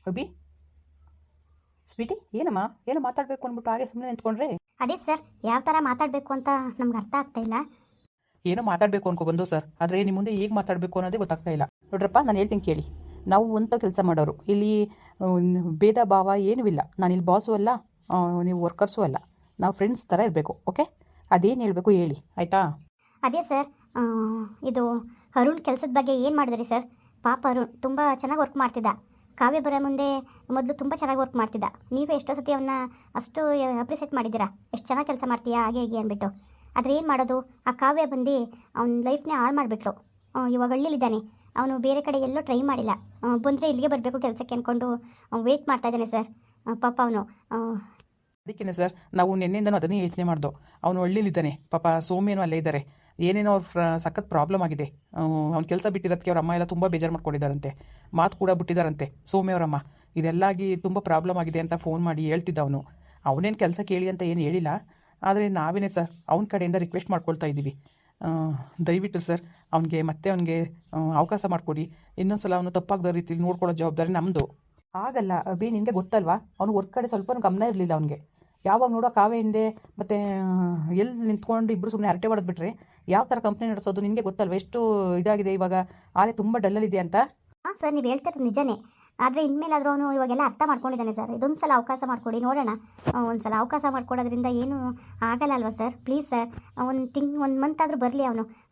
Abhi, Sweety, ಏನಮ್ಮ ಏನೋ ಮಾತಾಡಬೇಕು ಅಂದ್ಬಿಟ್ಟು ಹಾಗೆ ಸುಮ್ಮನೆ ನಿಂತ್ಕೊಂಡ್ರೆ? ಅದೇ ಸರ್, ಯಾವ ಥರ ಮಾತಾಡಬೇಕು ಅಂತ ನಮ್ಗೆ ಅರ್ಥ ಆಗ್ತಾ ಇಲ್ಲ. ಏನೋ ಮಾತಾಡಬೇಕು ಅನ್ಕೊ ಬಂದು ಸರ್, ಆದರೆ ನಿಮ್ಮ ಮುಂದೆ ಹೇಗೆ ಮಾತಾಡಬೇಕು ಅನ್ನೋದೇ ಗೊತ್ತಾಗ್ತಾ ಇಲ್ಲ. ನೋಡ್ರಪ್ಪ, ನಾನು ಹೇಳ್ತೀನಿ ಕೇಳಿ. ನಾವು ಅಂತ ಕೆಲಸ ಮಾಡೋರು ಇಲ್ಲಿ, ಭೇದ ಭಾವ ಏನೂ ಇಲ್ಲ. ನಾನಿಲ್ಲಿ ಬಾಸು ಅಲ್ಲ, ನೀವು ವರ್ಕರ್ಸು ಅಲ್ಲ. ನಾವು ಫ್ರೆಂಡ್ಸ್ ಥರ ಇರಬೇಕು. ಓಕೆ, ಅದೇನು ಹೇಳಬೇಕು ಹೇಳಿ, ಆಯಿತಾ? ಅದೇ ಸರ್, ಇದು ಅರುಣ್ ಕೆಲಸದ ಬಗ್ಗೆ ಏನು ಮಾಡಿದ್ರಿ ಸರ್? ಪಾಪ ಅರುಣ್ ತುಂಬ ಚೆನ್ನಾಗಿ ವರ್ಕ್ ಮಾಡ್ತಿದ್ದ. ಕಾವ್ಯ ಬರೋ ಮುಂದೆ ಮೊದಲು ತುಂಬ ಚೆನ್ನಾಗಿ ವರ್ಕ್ ಮಾಡ್ತಿದ್ದ. ನೀವೇ ಎಷ್ಟೋ ಸತಿ ಅವನ್ನ ಅಷ್ಟು ಅಪ್ರಿಸಿಯೇಟ್ ಮಾಡಿದ್ದೀರಾ, ಎಷ್ಟು ಚೆನ್ನಾಗಿ ಕೆಲಸ ಮಾಡ್ತೀಯಾ ಹಾಗೆ ಹೀಗೆ ಅಂದ್ಬಿಟ್ಟು. ಆದರೆ ಏನು ಮಾಡೋದು, ಆ ಕಾವ್ಯ ಬಂದು ಅವ್ನ ಲೈಫ್ನೇ ಹಾಳು ಮಾಡಿಬಿಟ್ಲು. ಇವಾಗ ಹಳ್ಳಿಲಿದ್ದಾನೆ, ಅವನು ಬೇರೆ ಕಡೆ ಎಲ್ಲೂ ಟ್ರೈ ಮಾಡಿಲ್ಲ. ಬಂದರೆ ಇಲ್ಲಿಗೆ ಬರಬೇಕು ಕೆಲಸಕ್ಕೆ ಅಂದ್ಕೊಂಡು ವೆಯ್ಟ್ ಮಾಡ್ತಾ ಇದ್ದಾನೆ ಸರ್. ಪಾಪ ಅವನು. ಅದಕ್ಕೇನೆ ಸರ್, ನಾವು ನಿನ್ನೆಯಿಂದನೂ ಅದನ್ನೇ ಯೋಚನೆ ಮಾಡ್ದೋ. ಅವನು ಹಳ್ಳಿಲಿದ್ದಾನೆ, ಪಾಪ ಸೋಮೇನೂ ಅಲ್ಲೇ ಇದ್ದಾರೆ. ಏನೇನೋ ಅವ್ರ ಸಖತ್ ಪ್ರಾಬ್ಲಮ್ ಆಗಿದೆ. ಅವ್ನ ಕೆಲಸ ಬಿಟ್ಟಿರೋದಕ್ಕೆ ಅವ್ರ ಅಮ್ಮ ಎಲ್ಲ ತುಂಬ ಬೇಜಾರು ಮಾಡ್ಕೊಂಡಿದ್ದಾರಂತೆ. ಮಾತು ಕೂಡ ಬಿಟ್ಟಿದ್ದಾರಂತೆ ಸೋಮೆ ಅವರಮ್ಮ. ಇದೆಲ್ಲಾಗಿ ತುಂಬ ಪ್ರಾಬ್ಲಮ್ ಆಗಿದೆ ಅಂತ ಫೋನ್ ಮಾಡಿ ಹೇಳ್ತಿದ್ದ ಅವನು. ಅವನೇನು ಕೆಲಸ ಕೇಳಿ ಅಂತ ಏನು ಹೇಳಿಲ್ಲ, ಆದರೆ ನಾವೇನೇ ಸರ್ ಅವನ ಕಡೆಯಿಂದ ರಿಕ್ವೆಸ್ಟ್ ಮಾಡ್ಕೊಳ್ತಾ ಇದ್ದೀವಿ. ದಯವಿಟ್ಟು ಸರ್ ಅವನಿಗೆ ಅವಕಾಶ ಮಾಡಿಕೊಡಿ. ಇನ್ನೊಂದು ಸಲ ಅವನು ತಪ್ಪಾಗದ ರೀತಿಲಿ ನೋಡ್ಕೊಳ್ಳೋ ಜವಾಬ್ದಾರಿ ನಮ್ಮದು. ಆಗಲ್ಲ ಅಭಿ, ನಿನಗೆ ಗೊತ್ತಲ್ವಾ, ಅವ್ನು ವರ್ಕ್ ಕಡೆ ಸ್ವಲ್ಪ ಗಮನ ಇರಲಿಲ್ಲ ಅವನಿಗೆ. ಯಾವಾಗ ನೋಡೋ ಕಾವೇ ಹಿಂದೆ ಮತ್ತು ಎಲ್ಲಿ ನಿಂತ್ಕೊಂಡು ಇಬ್ಬರು ಸುಮ್ಮನೆ ಹರಟೆ ಹೊಡೆದ್ಬಿಟ್ರೆ ಯಾವ ಥರ ಕಂಪ್ನಿ ನಡೆಸೋದು ನಿನಗೆ ಗೊತ್ತಲ್ವ? ಎಷ್ಟು ಇದಾಗಿದೆ ಇವಾಗ, ಆಲೆ ತುಂಬ ಡಲ್ಲಲ್ಲಿದೆ ಅಂತ. ಹಾಂ ಸರ್, ನೀವು ಹೇಳ್ತಿರೋದು ನಿಜನೇ. ಆದರೆ ಇನ್ಮೇಲಾದರೂ ಅವನು ಇವಾಗೆಲ್ಲ ಅರ್ಥ ಮಾಡ್ಕೊಂಡಿದ್ದಾನೆ ಸರ್. ಇದೊಂದು ಸಲ ಅವಕಾಶ ಮಾಡಿಕೊಡಿ ನೋಡೋಣ. ಒಂದು ಸಲ ಅವಕಾಶ ಮಾಡಿಕೊಡೋದ್ರಿಂದ ಏನೂ ಆಗಲ್ಲ ಅಲ್ವಾ ಸರ್? ಪ್ಲೀಸ್ ಸರ್, ಒಂದು ಮಂತ್ ಆದರೂ ಬರಲಿ.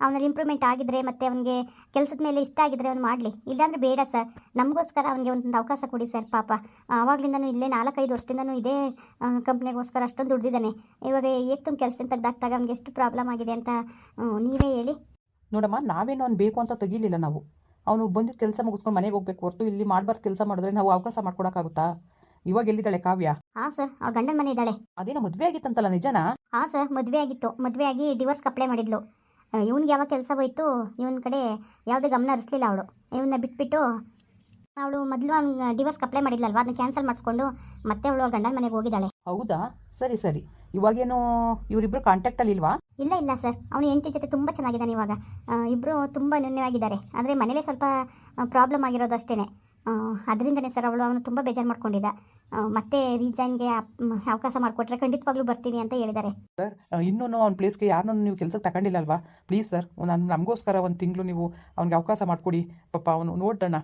ಅವನಲ್ಲಿ ಇಂಪ್ರೂವ್ಮೆಂಟ್ ಆಗಿದ್ದರೆ ಮತ್ತು ಅವನಿಗೆ ಕೆಲಸದ ಮೇಲೆ ಇಷ್ಟ ಆಗಿದ್ದರೆ ಅವ್ನು ಮಾಡಲಿ. ಇಲ್ಲಾಂದರೆ ಬೇಡ ಸರ್. ನಮಗೋಸ್ಕರ ಅವನಿಗೆ ಒಂದು ಅವಕಾಶ ಕೊಡಿ ಸರ್. ಪಾಪ ಆವಾಗಲಿಂದನೂ ಇಲ್ಲೇ 4-5 ವರ್ಷದಿಂದನೂ ಇದೇ ಕಂಪ್ನಿಗೋಸ್ಕರ ಅಷ್ಟೊಂದು ದುಡ್ದಿದ್ದಾನೆ. ಇವಾಗ ಏಕ್ತುಮ್ ಕೆಲಸದಿಂದ ತೆಗ್ದಾಕ್ದಾಗ ಅವ್ನಿಗೆ ಎಷ್ಟು ಪ್ರಾಬ್ಲಮ್ ಆಗಿದೆ ಅಂತ ನೀವೇ ಹೇಳಿ. ನೋಡಮ್ಮ, ನಾವೇನು ಅವ್ನು ಬೇಕು ಅಂತ ತೆಗಿಲಿಲ್ಲ. ನಾವು ಅವನು ಬಂದಿದ್ದ ಕೆಲಸ ಮುಗಿಸ್ಕೊಂಡು ಮನೆಗೆ ಹೋಗ್ಬೇಕು ಹೊರತು ಇಲ್ಲಿ ಮಾಡಬಾರ್ದು ಕೆಲಸ ಮಾಡಿದ್ರೆ ನಾವು ಅವಕಾಶ ಮಾಡ್ಕೊಡೋಕ್ಕಾಗುತ್ತಾ? ಇವಾಗ ಎಲ್ಲಿದ್ದಾಳೆ ಕಾವ್ಯ? ಹಾಂ ಸರ್, ಅವ್ರ ಗಂಡನ ಮನೆ ಇದ್ದಾಳೆ. ಅದೇನೋ ಮದುವೆ ಆಗಿತ್ತಂತಲ್ಲ, ನಿಜನಾ? ಹಾಂ ಸರ್, ಮದುವೆ ಆಗಿತ್ತು. ಮದುವೆ ಆಗಿ ಡಿವೋರ್ಸ್ಗೆ ಅಪ್ಲೈ ಮಾಡಿದ್ಲು. ಇವ್ನಿಗೆ ಯಾವಾಗ ಕೆಲಸ ಹೋಯ್ತು, ಇವನ ಕಡೆ ಯಾವುದೇ ಗಮನ ಹರಿಸಲಿಲ್ಲ ಅವಳು. ಇವನ್ನ ಬಿಟ್ಬಿಟ್ಟು ಅವಳು ಮೊದಲು ಅವ್ನು ಡಿವೋರ್ಸ್ಗೆ ಅಪ್ಲೈ ಮಾಡಿದ್ಲಲ್ವ, ಅದನ್ನ ಕ್ಯಾನ್ಸಲ್ ಮಾಡಿಸ್ಕೊಂಡು ಮತ್ತೆ ಅವಳು ಅವ್ರ ಗಂಡನ ಮನೆಗೆ ಹೋಗಿದ್ದಾಳೆ. ಹೌದಾ? ಸರಿ ಸರಿ. ಇವಾಗೇನು ಇವರಿಬ್ಬರು ಕಾಂಟ್ಯಾಕ್ಟಲ್ಲಿ ಇಲ್ವಾ? ಇಲ್ಲ ಸರ್, ಅವನು ಹೆಂಡತಿ ಜೊತೆ ತುಂಬ ಚೆನ್ನಾಗಿದ್ದಾನೆ ಇವಾಗ. ಇಬ್ಬರು ತುಂಬ ನ್ಯೂನ್ಯವಾಗಿದ್ದಾರೆ. ಆದರೆ ಮನೇಲೇ ಸ್ವಲ್ಪ ಪ್ರಾಬ್ಲಮ್ ಆಗಿರೋದು ಅಷ್ಟೇ. ಅದರಿಂದನೇ ಸರ್ ಅವನು ತುಂಬ ಬೇಜಾರು ಮಾಡ್ಕೊಂಡಿದ್ದ. ಮತ್ತೆ ರೀಜಾನ್ಗೆ ಅವಕಾಶ ಮಾಡಿಕೊಟ್ರೆ ಖಂಡಿತವಾಗ್ಲೂ ಬರ್ತೀನಿ ಅಂತ ಹೇಳಿದ್ದಾರೆ. ಸರ್, ಇನ್ನೂ ಅವ್ನ ಪ್ಲೇಸ್ಗೆ ಯಾರನ್ನೂ ನೀವು ಕೆಲಸಕ್ಕೆ ತಗೊಂಡಿಲ್ಲಲ್ವಾ? ಪ್ಲೀಸ್ ಸರ್, ನಮಗೋಸ್ಕರ ಒಂದು ತಿಂಗಳು ನೀವು ಅವ್ನಿಗೆ ಅವಕಾಶ ಮಾಡಿಕೊಡಿ. ಪಾಪ ಅವನು ನೋಡೋಣ,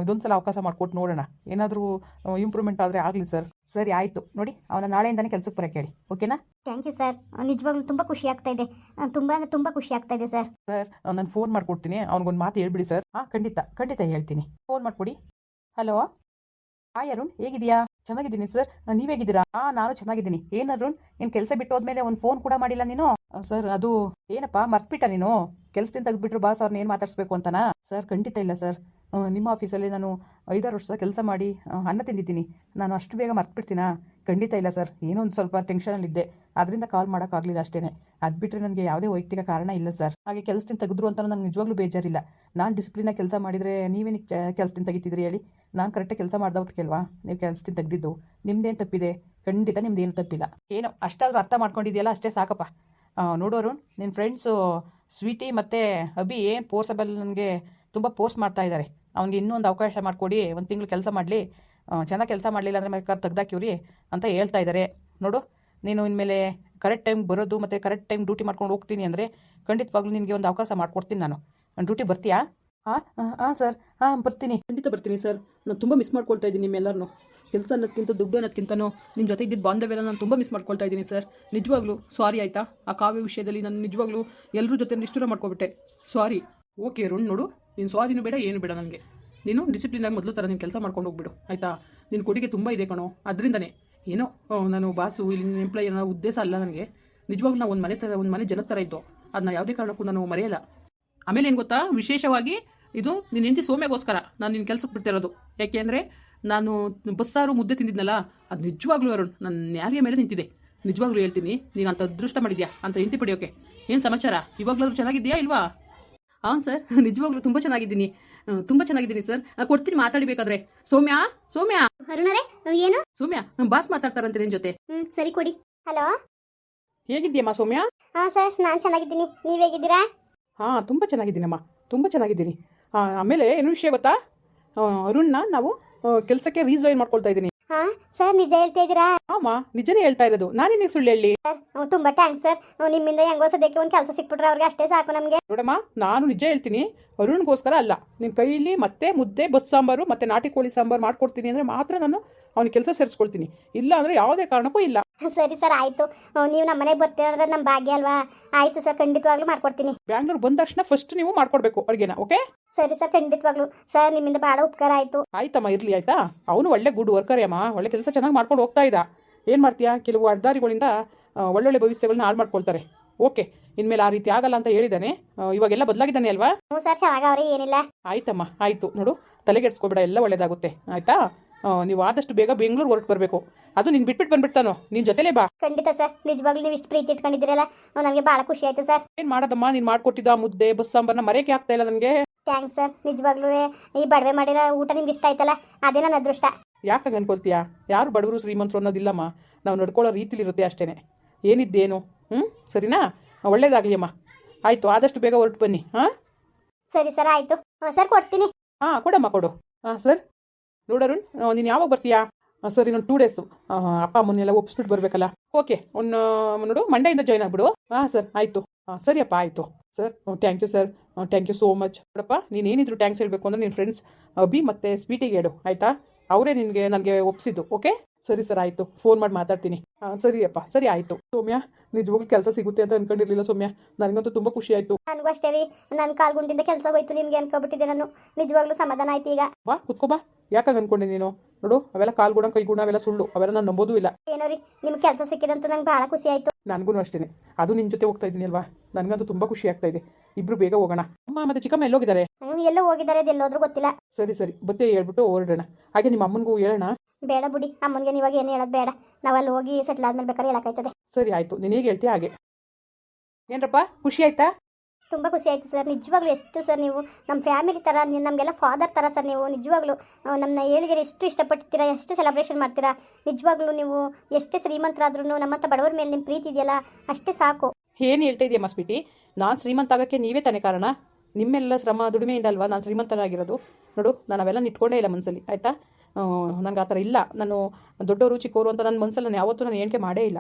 ಇದೊಂದು ಸಲ ಅವಕಾಶ ಮಾಡಿಕೊಟ್ಟು ನೋಡೋಣ, ಏನಾದರೂ ಇಂಪ್ರೂವ್ಮೆಂಟ್ ಆದರೆ ಆಗಲಿ ಸರ್. ಸರಿ ಆಯಿತು, ನೋಡಿ ಅವನ ನಾಳೆಯಿಂದನೇ ಕೆಲಸಕ್ಕೆ ಬರೋಕ್ಕೆ ಹೇಳಿ. ಓಕೆನಾ? Thank you sir. ನಿಜವಾಗ್ಲೂ ತುಂಬ ಖುಷಿ ಆಗ್ತಾ ಇದೆ. ತುಂಬ ಖುಷಿ ಆಗ್ತಾ ಇದೆ ಸರ್. ಸರ್, ನಾನು ಫೋನ್ ಮಾಡಿಕೊಡ್ತೀನಿ, ಅವ್ನಿಗೊಂದು ಮಾತು ಹೇಳ್ಬಿಡಿ ಸರ್. ಹಾಂ, ಖಂಡಿತ ಹೇಳ್ತೀನಿ. ಫೋನ್ ಮಾಡಿಕೊಡಿ. ಹಲೋ, ಹಾಯ್ ಅರುಣ್, ಹೇಗಿದೆಯಾ? ಚೆನ್ನಾಗಿದ್ದೀನಿ ಸರ್, ನೀವು ಹೇಗಿದ್ದೀರಾ? ನಾನು ಚೆನ್ನಾಗಿದ್ದೀನಿ. ಏನು ಅರುಣ್, ನೀನು ಕೆಲಸ ಬಿಟ್ಟು ಹೋದ್ಮೇಲೆ ಒಂದು ಫೋನ್ ಕೂಡ ಮಾಡಿಲ್ಲ ನೀನು? ಸರ್, ಅದು ಏನಪ್ಪ ಮರ್ತ್ಬಿಟ್ಟ ನೀನು? ಕೆಲಸದಿಂದ ತೆಗೆದುಬಿಟ್ರು ಬಾಸ್ ಅವ್ರನ್ನ ಏನು ಮಾತಾಡಿಸ್ಬೇಕು ಅಂತನಾ? ಸರ್, ಖಂಡಿತ ಇಲ್ಲ ಸರ್. ನಿಮ್ಮ ಆಫೀಸಲ್ಲಿ ನಾನು 5-6 ವರ್ಷ ಕೆಲಸ ಮಾಡಿ ಅನ್ನ ತಿಂದಿದ್ದೀನಿ. ನಾನು ಅಷ್ಟು ಬೇಗ ಮರ್ತ್ಬಿಡ್ತೀನಾ? ಖಂಡಿತ ಇಲ್ಲ ಸರ್. ಏನೋ ಒಂದು ಸ್ವಲ್ಪ ಟೆನ್ಷನಲ್ಲಿದ್ದೆ, ಅದರಿಂದ ಕಾಲ್ ಮಾಡೋಕ್ಕಾಗಲಿಲ್ಲ ಅಷ್ಟೇ. ಅದು ಬಿಟ್ಟರೆ ನನಗೆ ಯಾವುದೇ ವೈಯಕ್ತಿಕ ಕಾರಣ ಇಲ್ಲ ಸರ್. ಹಾಗೆ ಕೆಲಸದಿಂದ ತೆಗೆದ್ರು ಅಂತ ನನಗೆ ನಿಜವಾಗ್ಲೂ ಬೇಜಾರಿಲ್ಲ. ನಾನು ಡಿಸಿಪ್ಲಿನಾಗಿ ಕೆಲಸ ಮಾಡಿದರೆ ನೀವೇನಿಗೆ ಕೆಲಸದಿಂದ ತೆಗಿತಿದ್ರಿ ಹೇಳಿ? ನಾನು ಕರೆಕ್ಟಾಗಿ ಕೆಲಸ ಮಾಡ್ದವ್ರಿಗೆಲ್ವಾ ನೀವು ಕೆಲಸದಿಂದ ತೆಗೆದಿದ್ದು? ನಿಮ್ದೇನು ತಪ್ಪಿದೆ? ಖಂಡಿತ ನಿಮ್ದೇನು ತಪ್ಪಿಲ್ಲ. ಏನೋ ಅಷ್ಟಾದರೂ ಅರ್ಥ ಮಾಡ್ಕೊಂಡಿದೆಯಲ್ಲ, ಅಷ್ಟೇ ಸಾಕಪ್ಪ. ನೋಡೋರು, ನಿನ್ನ ಫ್ರೆಂಡ್ಸು ಸ್ವೀಟಿ ಮತ್ತು ಅಭಿ ಏನು ಫೋರ್ಸಬಲ್ ನನಗೆ ತುಂಬ ಪೋಸ್ಟ್ ಮಾಡ್ತಾ ಇದ್ದಾರೆ. ಅವ್ನಿಗೆ ಇನ್ನೊಂದು ಅವಕಾಶ ಮಾಡಿಕೊಡಿ, ಒಂದು ತಿಂಗಳು ಕೆಲಸ ಮಾಡಲಿ, ಚೆನ್ನಾಗಿ ಕೆಲಸ ಮಾಡಲಿಲ್ಲ ಅಂದರೆ ಬೇಕಾದ್ರೆ ತೆಗ್ದಾಕಿವ್ರಿ ಅಂತ ಹೇಳ್ತಾ ಇದ್ದಾರೆ. ನೋಡು, ನೀನು ಇನ್ಮೇಲೆ ಕರೆಕ್ಟ್ ಟೈಮ್ ಬರೋದು ಮತ್ತು ಕರೆಕ್ಟ್ ಟೈಮ್ ಡ್ಯೂಟಿ ಮಾಡ್ಕೊಂಡು ಹೋಗ್ತೀನಿ ಅಂದರೆ ಖಂಡಿತವಾಗ್ಲೂ ನಿನಗೆ ಒಂದು ಅವಕಾಶ ಮಾಡಿಕೊಡ್ತೀನಿ. ನಾನು ಡ್ಯೂಟಿ ಬರ್ತೀಯಾ? ಹಾಂ ಸರ್, ಬರ್ತೀನಿ, ಖಂಡಿತ ಬರ್ತೀನಿ ಸರ್. ನಾನು ತುಂಬ ಮಿಸ್ ಮಾಡ್ಕೊಳ್ತಾ ಇದ್ದೀನಿ ನಿಮ್ಮೆಲ್ಲರನ್ನು. ಕೆಲಸ ಅನ್ನೋದಕ್ಕಿಂತ ದುಡ್ಡು ಅನ್ನೋದಕ್ಕಿಂತನೂ ನಿಮ್ಮ ಜೊತೆ ಇದ್ದಿದ್ದು ಬಾಂಧವ್ಯನ ನಾನು ತುಂಬ ಮಿಸ್ ಮಾಡ್ಕೊಳ್ತಾ ಇದ್ದೀನಿ ಸರ್. ನಿಜವಾಗ್ಲೂ ಸಾರಿ ಆಯಿತಾ? ಆ ಕಾವ್ಯ ವಿಷಯದಲ್ಲಿ ನಾನು ನಿಜವಾಗ್ಲೂ ಎಲ್ಲರ ಜೊತೆ ನಿಷ್ಠುರ ಮಾಡ್ಕೊಬಿಟ್ಟೆ. ಸಾರಿ. ಓಕೆ ಅರುಣ್, ನೋಡು, ನೀನು ಸಾರಿನೂ ಬೇಡ ಏನು ಬೇಡ ನನಗೆ. ನೀನು ಡಿಸಿಪ್ಲಿನಾಗಿ ಮೊದಲು ಥರ ನೀನು ಕೆಲಸ ಮಾಡ್ಕೊಂಡು ಹೋಗ್ಬಿಡು, ಆಯಿತಾ? ನಿನ್ನ ಕೊಡುಗೆ ತುಂಬ ಇದೆ ಕಣೋ. ಅದರಿಂದನೇ ಏನೋ ನಾನು ಬಾಸು ಇಲ್ಲಿ ನಿನ್ನ ಎಂಪ್ಲಾಯಿ ಅನ್ನೋ ಉದ್ದೇಶ ಅಲ್ಲ ನನಗೆ. ನಿಜವಾಗ್ಲೂ ನಾವು ಒಂದು ಮನೆ ಜನದ ಥರ ಇದ್ದು ಅದನ್ನ ಯಾವುದೇ ಕಾರಣಕ್ಕೂ ನಾನು ಮರೆಯಲ್ಲ. ಆಮೇಲೆ ಏನು ಗೊತ್ತಾ, ವಿಶೇಷವಾಗಿ ಇದು ನಿನ್ನ ಹೆಂಡತಿ ಸೋಮ್ಯಗೋಸ್ಕರ ನಾನು ನಿನ್ನ ಕೆಲಸಕ್ಕೆ ಬಿಡ್ತಿರೋದು. ಯಾಕೆ ಅಂದರೆ ನಾನು ಬಸ್ಸಾರು ಮುದ್ದೆ ತಿಂದಿದ್ನಲ್ಲ, ಅದು ನಿಜವಾಗ್ಲೂ ಅರುಣ್ ನನ್ನ ನ್ಯಾರಿಯ ಮೇಲೆ ನಿಂತಿದೆ. ನಿಜವಾಗ್ಲೂ ಹೇಳ್ತೀನಿ, ನೀನು ಅಂತ ಅದೃಷ್ಟ ಮಾಡಿದ್ಯಾ ಅಂತ ಹೆಂಡತಿ ಪಡೆಯೋಕೆ. ಏನು ಸಮಾಚಾರ? ಇವಾಗಲಾದ್ರೂ ಚೆನ್ನಾಗಿದೆಯಾ ಇಲ್ವಾ? ಹಾಂ ಸರ್, ನಿಜವಾಗ್ಲೂ ತುಂಬ ಚೆನ್ನಾಗಿದ್ದೀನಿ ಸರ್. ಕೊಡ್ತೀನಿ ಮಾತಾಡಬೇಕಾದ್ರೆ. ಸೌಮ್ಯ ಅರುಣರೇ, ಏನು? ಸೌಮ್ಯ, ಬಾಸ್ ಮಾತಾಡ್ತಾರಂತೆ ನಿನ್ನ ಜೊತೆ. ಸರಿ ಕೊಡಿ. ಹಲೋ, ಹೇಗಿದ್ದೀಯಮ್ಮ ಸೌಮ್ಯ? ಹಾಂ ಸರ್, ನಾನು ಚೆನ್ನಾಗಿದ್ದೀನಿ. ನೀವು ಹೇಗಿದ್ದೀರಾ? ತುಂಬ ಚೆನ್ನಾಗಿದ್ದೀನಮ್ಮ, ತುಂಬ ಚೆನ್ನಾಗಿದ್ದೀನಿ. ಆಮೇಲೆ ಏನು ವಿಷಯ ಗೊತ್ತಾ, ಅರುಣ್ನ ನಾವು ಕೆಲಸಕ್ಕೆ ರೀಜಾಯಿನ್ ಮಾಡ್ಕೊಳ್ತಾ ಇದ್ದೀನಿ. ಹಾಂ ಸರ್, ನಿಜ ಹೇಳ್ತಾ ಇದ್ದೀರಾ? ಆಮ ನಿಜನೇ ಹೇಳ್ತಾ ಇರೋದು, ನಾನೇನೇ ಸುಳ್ಳು ಹೇಳಿ. ತುಂಬ ಥ್ಯಾಂಕ್ಸ್ ಸರ್. ನಿಮ್ಮಿಂದ ಹೆಂಗೋ ಸದ್ಯಕ್ಕೆ ಒಂದು ಕೆಲಸ ಸಿಕ್ಬಿಟ್ರೆ ಅವ್ರಿಗೆ ಅಷ್ಟೇ ಸಾಕು ನಮಗೆ. ನೋಡಮ್ಮ, ನಾನು ನಿಜ ಹೇಳ್ತೀನಿ, ಅರುಣ್ಗೋಸ್ಕರ ಅಲ್ಲ, ನಿನ್ನ ಕೈಯಲ್ಲಿ ಮತ್ತೆ ಮುದ್ದೆ ಬಸ್ ಸಾಂಬಾರು ಮತ್ತೆ ನಾಟಿ ಕೋಳಿ ಸಾಂಬಾರು ಮಾಡ್ಕೊಡ್ತೀನಿ ಅಂದರೆ ಮಾತ್ರ ನಾನು ಅವ್ನ ಕೆಲಸ ಸೇರಿಸ್ಕೊಳ್ತೀನಿ, ಇಲ್ಲ ಅಂದರೆ ಯಾವುದೇ ಕಾರಣಕ್ಕೂ ಇಲ್ಲ. ಸರಿ ಸರ್, ಆಯಿತು. ನೀವು ನಮ್ಮ ಮನೆಗೆ ಬರ್ತೀರ ಅಂದ್ರೆ ನಮ್ಮ ಭಾಗ್ಯ ಅಲ್ವಾ? ಆಯಿತು ಸರ್, ಖಂಡಿತವಾಗ್ಲೂ ಮಾಡ್ಕೊಡ್ತೀನಿ. ಬ್ಯಾಂಗ್ಳೂರ್ ಬಂದ ತಕ್ಷಣ ಫಸ್ಟ್ ನೀವು ಮಾಡ್ಕೊಡ್ಬೇಕು ಅಡುಗೆನ, ಓಕೆ? ಸರಿ ಸರ್, ಖಂಡಿತವಾಗ್ಲೂ ಸರ್, ನಿಮ್ಮಿಂದ ಭಾಳ ಉಪಕಾರ ಆಯಿತು. ಆಯ್ತಮ್ಮ, ಇರಲಿ ಆಯ್ತಾ. ಅವನು ಒಳ್ಳೆ ಗುಡ್ ವರ್ಕರ್ ಅಮ್ಮ, ಒಳ್ಳೆ ಕೆಲಸ ಚೆನ್ನಾಗಿ ಮಾಡ್ಕೊಂಡು ಹೋಗ್ತಾ ಇದ್ದ. ಏನು ಮಾಡ್ತೀಯಾ, ಕೆಲವು ಅಡ್ಡಾರಿಗಳಿಂದ ಒಳ್ಳೊಳ್ಳೆ ಭವಿಷ್ಯಗಳನ್ನ ಹಾಳು ಮಾಡ್ಕೊಳ್ತಾರೆ. ಓಕೆ, ಇನ್ಮೇಲೆ ಆ ರೀತಿ ಆಗಲ್ಲ ಅಂತ ಹೇಳಿದ್ದಾನೆ. ಇವಾಗೆಲ್ಲ ಬದಲಾಗಿದ್ದಾನೆ ಅಲ್ವಾ? ಹ್ಞೂ ಸರ್, ಚೆನ್ನಾಗವ್ರೆ, ಏನಿಲ್ಲ. ಆಯ್ತಮ್ಮ, ಆಯಿತು. ನೋಡು, ತಲೆಗೆಡ್ಸ್ಕೊಬೇಡ, ಎಲ್ಲ ಒಳ್ಳೇದಾಗುತ್ತೆ ಆಯಿತಾ. ನೀವು ಆದಷ್ಟು ಬೇಗ ಬೆಂಗಳೂರು ಹೊರಟು ಬರಬೇಕು. ಅದು ನೀನು ಬಿಟ್ಬಿಟ್ಟು ಬಂದ್ಬಿಡ್ತಾನೋ, ನಿನ್ನ ಜೊತೆಲೇ ಬಾ. ಖಂಡಿತ ಸರ್, ನಿಜವಾಗ್ಲೂ ನೀವು ಇಷ್ಟು ಪ್ರೀತಿ ಇಟ್ಕೊಂಡಿದ್ದೀರಲ್ಲ, ನನಗೆ ಭಾಳ ಖುಷಿ ಆಯಿತು ಸರ್. ಏನು ಮಾಡೋದಮ್ಮ, ನೀನು ಮಾಡ್ಕೊಟ್ಟಿದ್ದ ಮುದ್ದೆ ಬಸ್ ಸಾಂಬಾರನ್ನ ಮರೆಯೋಕೆ ಆಗ್ತಾ ಇಲ್ಲ ನನಗೆ. ಥ್ಯಾಂಕ್ಸ್ ಸರ್, ನಿಜವಾಗ್ಲೂ ಈ ಬಡವೆ ಮಾಡಿರೋ ಊಟ ನಿಮ್ಗೆ ಇಷ್ಟ ಆಯ್ತಲ್ಲ, ಅದೇ ನನ್ನ ಅದೃಷ್ಟ. ಯಾಕೆ ಅನ್ಕೊಳ್ತೀಯಾ? ಯಾರು ಬಡವರು ಶ್ರೀಮಂತರು ಅನ್ನೋದಿಲ್ಲಮ್ಮ, ನಾವು ನಡ್ಕೊಳ್ಳೋ ರೀತಿಲಿರುತ್ತೆ ಅಷ್ಟೇ. ಏನಿದ್ದೇನು, ಸರಿನಾ? ಒಳ್ಳೇದಾಗಲಿ ಅಮ್ಮ. ಆಯಿತು, ಆದಷ್ಟು ಬೇಗ ಹೊರಟು ಬನ್ನಿ. ಹಾಂ ಸರಿ ಸರ್, ಆಯಿತು. ಸರ್, ಕೊಡ್ತೀನಿ. ಕೊಡಮ್ಮ, ಕೊಡು. ಸರ್ ನೋಡರುಣ್, ನೀನು ಯಾವಾಗ ಬರ್ತೀಯಾ? ಸರ್, ಇನ್ನೊಂದು 2 ಡೇಸು ಅಪ್ಪ ಅಮ್ಮನ್ನೆಲ್ಲ ಒಪ್ಪಿಸ್ಬಿಟ್ಟು ಬರಬೇಕಲ್ಲ. ಓಕೆ, ನೋಡು, ಮಂಡೆಯಿಂದ ಜಾಯ್ನ್ ಆಗಿಬಿಡು. ಸರ್, ಆಯಿತು. ಸರಿಯಪ್ಪ, ಆಯಿತು. Sir, thank you sir, thank you so much. ನೋಡಪ್ಪ, ನೀನೇನಿದ್ರು ಥ್ಯಾಂಕ್ಸ್ ಹೇಳಬೇಕು ಅಂದರೆ ನಿನ್ನ ಫ್ರೆಂಡ್ಸ್ ಅಭಿ ಮತ್ತು ಸ್ವೀಟಿಗೆ ಹೇಳು, ಆಯಿತಾ? ಅವರೇ ನನಗೆ ಒಪ್ಪಿಸಿದ್ದು. ಓಕೆ, ಸರಿ ಸರ್, ಆಯಿತು. ಫೋನ್ ಮಾಡಿ ಮಾತಾಡ್ತೀನಿ. ಸರಿಯಪ್ಪ, ಸರಿ, ಆಯಿತು. ಸೌಮ್ಯ, ನಿಜವಾಗ್ಲೂ ಕೆಲಸ ಸಿಗುತ್ತೆ ಅಂತ ಅನ್ಕೊಂಡಿರಲಿಲ್ಲ ಸೌಮ್ಯ, ನನಗಂತೂ ತುಂಬ ಖುಷಿ ಆಯಿತು. ನನಗೂ ಅಷ್ಟೇ ರೀ, ನನ್ನ ಕಾಲ್ಗುಂಡಿಂದ ಕೆಲಸ ಹೋಯ್ತು ನಿಮಗೆ ಅನ್ಕೊಬಿಟ್ಟಿದ್ದೆ ನಾನು. ನಿಜವಾಗ್ಲೂ ಸಮಾಧಾನ ಆಯ್ತು ಈಗ. ಬಾ, ಕುತ್ಕೋ ಬಾ. ಯಾಕಾಗ ಅನ್ಕೊಂಡೆ ನೀನು? ನೋಡು, ಅವೆಲ್ಲ ಕಾಲ್ಗುಣ ಕೈಗುಣ ಅವೆಲ್ಲ ಸುಳ್ಳು, ಅವೆಲ್ಲ ನಾನು ನಂಬೋದೂ ಇಲ್ಲ. ಏನೋ ರೀ, ನಿಮ್ಗೆ ಕೆಲಸ ಸಿಕ್ಕಿದಂತೂ ನಂಗೆ ಭಾಳ ಖುಷಿ ಆಯಿತು. ನನಗೂ ಅಷ್ಟೇ, ಅದು ನಿನ್ನ ಜೊತೆ ಹೋಗ್ತಾ ಇದ್ದೀನಿ ಅಲ್ವಾ, ನನಗಂತೂ ತುಂಬ ಖುಷಿ ಆಗ್ತಾ ಇದೆ. ಇಬ್ರು ಬೇಗ ಹೋಗೋಣ. ಅಮ್ಮ ಮತ್ತು ಚಿಕ್ಕಮ್ಮ ಎಲ್ಲೋಗಿದ್ದಾರೆ? ಎಲ್ಲೋ ಹೋಗಿದ್ದಾರೆ, ಅದು ಎಲ್ಲೋದ್ರೂ ಗೊತ್ತಿಲ್ಲ. ಸರಿ ಸರಿ, ಬತ್ತೆ ಹೇಳ್ಬಿಟ್ಟು ಹೊರಡೋಣ. ಹಾಗೆ ನಿಮ್ಮ ಅಮ್ಮನಿಗೂ ಹೇಳೋಣ. ಬೇಡ ಬಿಡಿ, ಅಮ್ಮನಿಗೆ ಇವಾಗ ಏನು ಹೇಳೋದು ಬೇಡ. ನಾವು ಅಲ್ಲಿ ಹೋಗಿ ಸೆಟ್ಲ್ ಆದ್ಮೇಲೆ ಬೇಕಾದ್ರೆ ಹೇಳೋಕ್ಕಾಯ್ತದೆ. ಸರಿ, ಆಯಿತು. ನೀನು ಹೇಗೆ ಹೇಳ್ತೀಯ ಹಾಗೆ. ಏನರಪ್ಪ, ಖುಷಿ ಆಯ್ತಾ? ತುಂಬ ಖುಷಿ ಆಯಿತು ಸರ್, ನಿಜವಾಗ್ಲೂ. ಎಷ್ಟು ಸರ್, ನೀವು ನಮ್ಮ ಫ್ಯಾಮಿಲಿ ಥರ, ನಮಗೆಲ್ಲ ಫಾದರ್ ಥರ ಸರ್ ನೀವು. ನಿಜವಾಗ್ಲೂ ನಮ್ಮನ್ನ ಏಳಿಗೆ ಎಷ್ಟು ಇಷ್ಟಪಡ್ತೀರಾ, ಎಷ್ಟು ಸೆಲೆಬ್ರೇಷನ್ ಮಾಡ್ತೀರಾ. ನಿಜವಾಗ್ಲೂ ನೀವು ಎಷ್ಟೇ ಶ್ರೀಮಂತರಾದ್ರೂ ನಮ್ಮಂಥ ಬಡವರ ಮೇಲೆ ನಿಮ್ಮ ಪ್ರೀತಿ ಇದೆಯಲ್ಲ, ಅಷ್ಟೇ ಸಾಕು. ಏನು ಹೇಳ್ತಾ ಇದೆಯಮ್ಮ ಸ್ವೀಟಿ? ನಾನು ಶ್ರೀಮಂತ ಆಗೋಕ್ಕೆ ನೀವೇ ತಾನೇ ಕಾರಣ. ನಿಮ್ಮೆಲ್ಲ ಶ್ರಮ ದುಡಿಮೆಯಿಂದ ಅಲ್ವಾ ನಾನು ಶ್ರೀಮಂತನಾಗಿರೋದು. ನೋಡು, ನಾನು ಅವೆಲ್ಲ ಇಟ್ಕೊಂಡೇ ಇಲ್ಲ ಮನಸ್ಸಲ್ಲಿ, ಆಯಿತಾ? ನನಗೆ ಆ ಥರ ಇಲ್ಲ. ನಾನು ದೊಡ್ಡವರು ಚಿಕ್ಕವರು ಅಂತ ನನ್ನ ಮನಸ್ಸಲ್ಲಿ ನಾನು ಯಾವತ್ತೂ ನಾನು ಏಣಿಕೆ ಮಾಡೇ ಇಲ್ಲ.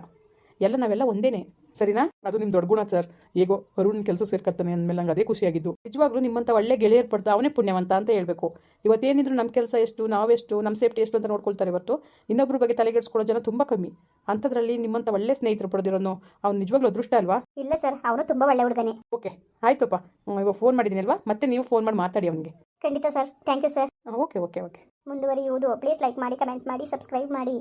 ಎಲ್ಲ ನಾವೆಲ್ಲ ಒಂದೇನೆ, ಸರಿನಾ? ಅದು ನಿಮ್ಮ ದೊಡ್ಡ ಗುಣ ಸರ್. ಹೇಗೋ ಅರುಣ್ ಕೆಲಸ ಸೇರ್ಕೊತಾನೆ ಅಂದಮೇಲೆ ನಂಗೆ ಅದೇ ಖುಷಿಯಾಗಿದ್ದು. ನಿಜವಾಗ್ಲೂ ನಿಮ್ಮಂಥ ಒಳ್ಳೆ ಗೆಳೆಯರು ಪಡ್ತಾ ಅವನೇ ಪುಣ್ಯವಂತ ಅಂತ ಹೇಳಬೇಕು. ಇವತ್ತೇನಿದ್ರು ನಮ್ಮ ಕೆಲಸ ಎಷ್ಟು, ನಾವೆಷ್ಟು, ನಮ್ಮ ಸೇಫ್ಟಿ ಎಷ್ಟು ಅಂತ ನೋಡ್ಕೊಳ್ತಾರೆ ಹೊರತು ಇನ್ನೊಬ್ಬರ ಬಗ್ಗೆ ತಲೆಗೆಡ್ಸ್ಕೊಳ್ಳೋ ಜನ ತುಂಬ ಕಮ್ಮಿ. ಅಂಥದ್ರಲ್ಲಿ ನಿಮ್ಮಂಥ ಒಳ್ಳೆ ಸ್ನೇಹಿತರು ಪಡೆದಿರೋನು ಅವ್ನು ನಿಜವಾಗ್ಲೂ ಅದೃಷ್ಟ ಅಲ್ವಾ? ಇಲ್ಲ ಸರ್, ಅವನು ತುಂಬ ಒಳ್ಳೆ ಹುಡುಗನೇ. ಓಕೆ, ಆಯ್ತಪ್ಪ. ಇವಾಗ ಫೋನ್ ಮಾಡಿದ್ದೀನಿ ಅಲ್ವಾ, ಮತ್ತೆ ನೀವು ಫೋನ್ ಮಾಡಿ ಮಾತಾಡಿ ಅವನಿಗೆ. ಖಂಡಿತ sir, thank you sir. Okay okay okay. ಮುಂದುವರಿಯುವುದು. ಪ್ಲೀಸ್ ಲೈಕ್ ಮಾಡಿ, ಕಮೆಂಟ್ ಮಾಡಿ, ಸಬ್ಸ್ಕ್ರೈಬ್ ಮಾಡಿ.